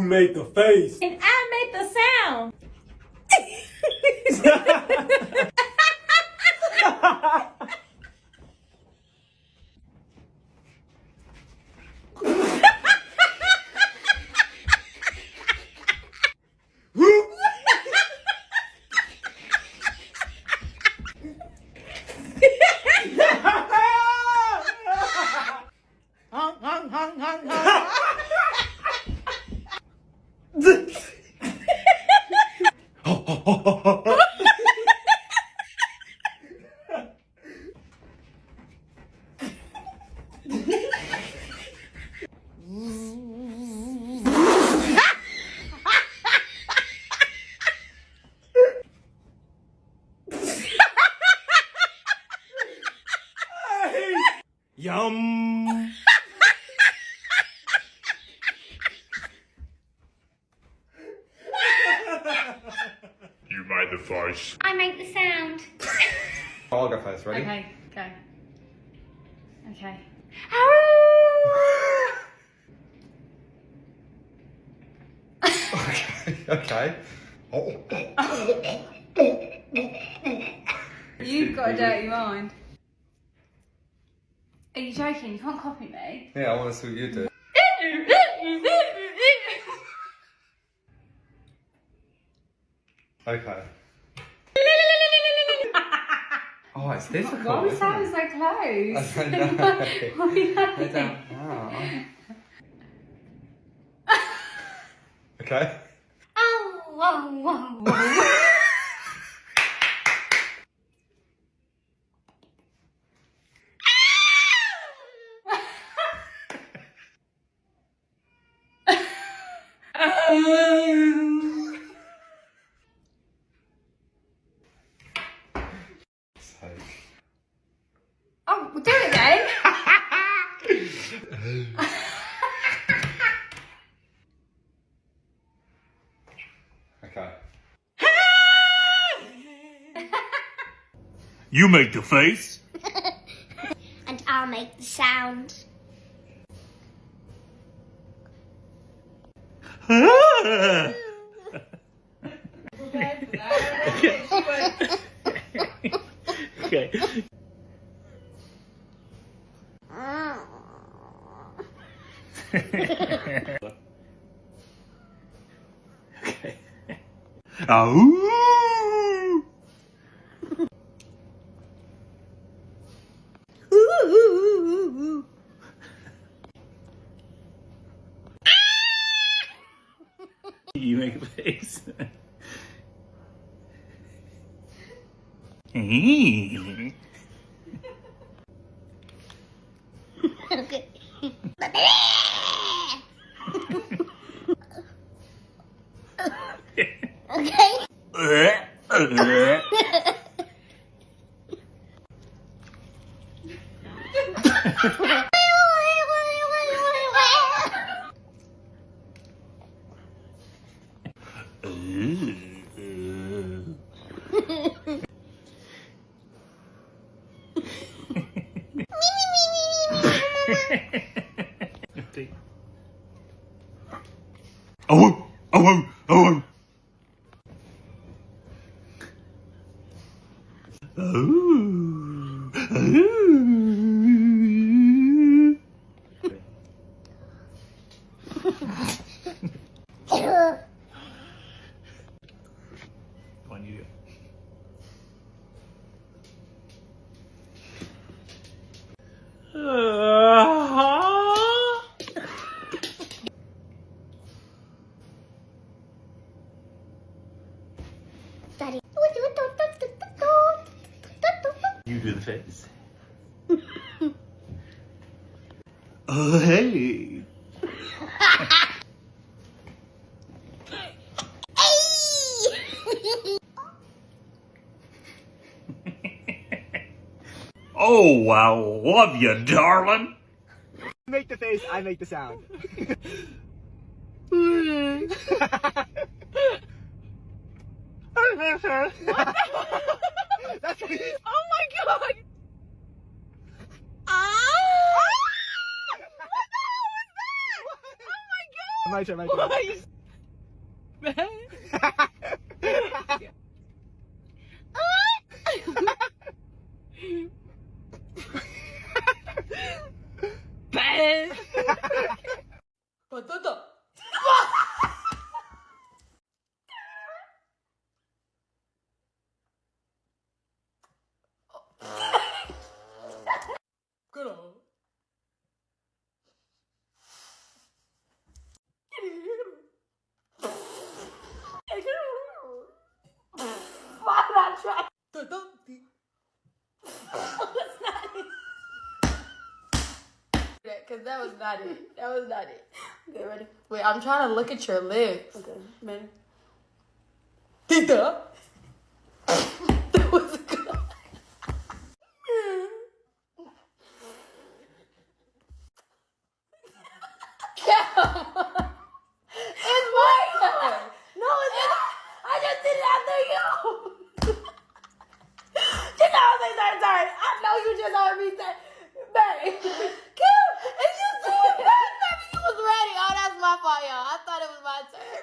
made the face. And I made the sound. Honk, honk, honk, honk, honk. Yum. You made the face. I make the sound. I'll go first, ready? Okay, go. Okay. Okay. You've got a dirty mind. Are you joking? You can't copy me. Yeah, I want to see what you do. Okay. Oh, it's difficult. Why we isn't sound it? so close? I don't know. What are you I having? don't know. Okay. Oh, whoa, whoa, whoa. So. Oh, we'll do it then. Okay. You make the face. And I'll make the sound. Okay. Okay. Ooh. You make a face. Okay. Okay. Oh, oh, oh, oh. One you. Daddy. You do the face. Oh, hey. Oh, I love you, darling. You make the face, I make the sound. That's me. Oh my god! My turn, my turn. What? Patata. Girl. Why not try? That's not it. Because that was not it. That was not it. Okay, ready? Wait, I'm trying to look at your lips. Okay, ready? Tita. That was good. It's my turn. No, it's not. I just did it after you. Just know I say sorry. I know you just heard me say, babe. Kim, and you threw it back, baby. You was ready. Oh, that's my fault, y'all. I thought it was my turn.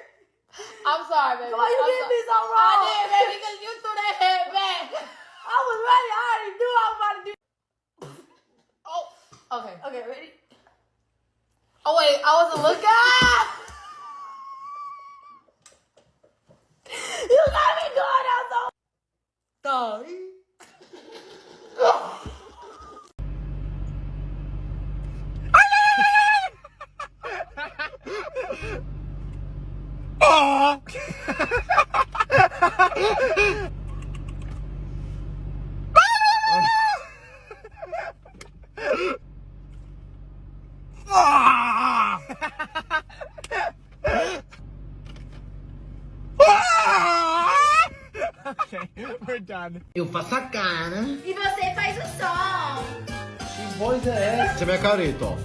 I'm sorry, baby. Why you did me so wrong? I did, baby, because you threw that head back. I was ready. I already knew I was about to do. Oh, okay. Okay, ready? Oh, wait. I wasn't looking. You got me going out so. Sorry. Okay, we're done. Eu faço a cara. E você faz o som. Que voz é essa? Você é minha careta, ó.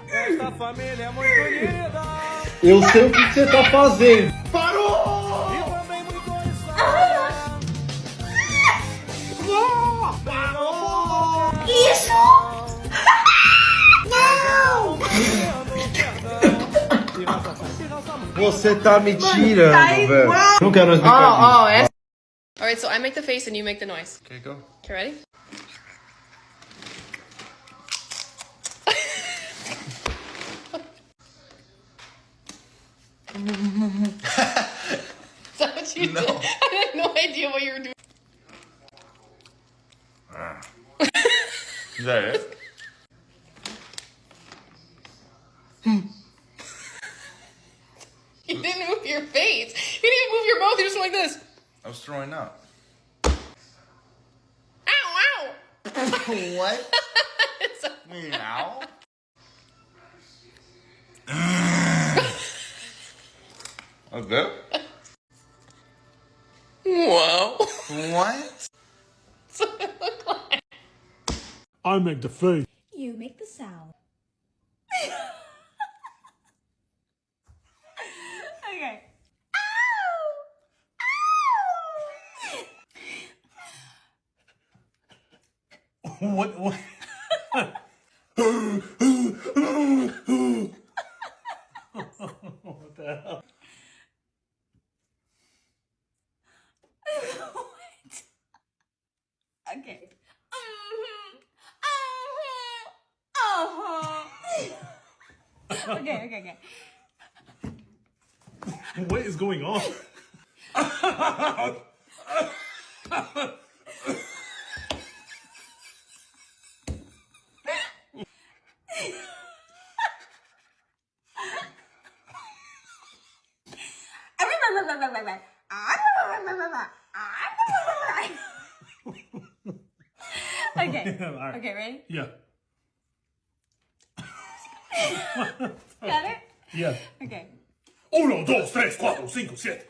Esta família é muito unida. Eu sei o que você tá fazendo. Parou! E também muito Parou! Isso! Não! Você tá me tirando, velho. Não quero mais brincar disso. Alright, so I make the face and you make the noise. Okay, go. Okay, ready? Is that what you did? I had no idea what you were doing. Is that it? You didn't move your face. You didn't even move your mouth. You just went like this. I was throwing up. Ow, ow. What? It's a- Meow. Okay. Wow. What? That's what it looked like. I make the face. You make the sound. Okay. What? What? What the hell? Okay. Okay. What is going on? Okay. All right. Okay, ready? Yeah. Got it? Yeah. Okay. 1, 2, 3, 4, 5, 7.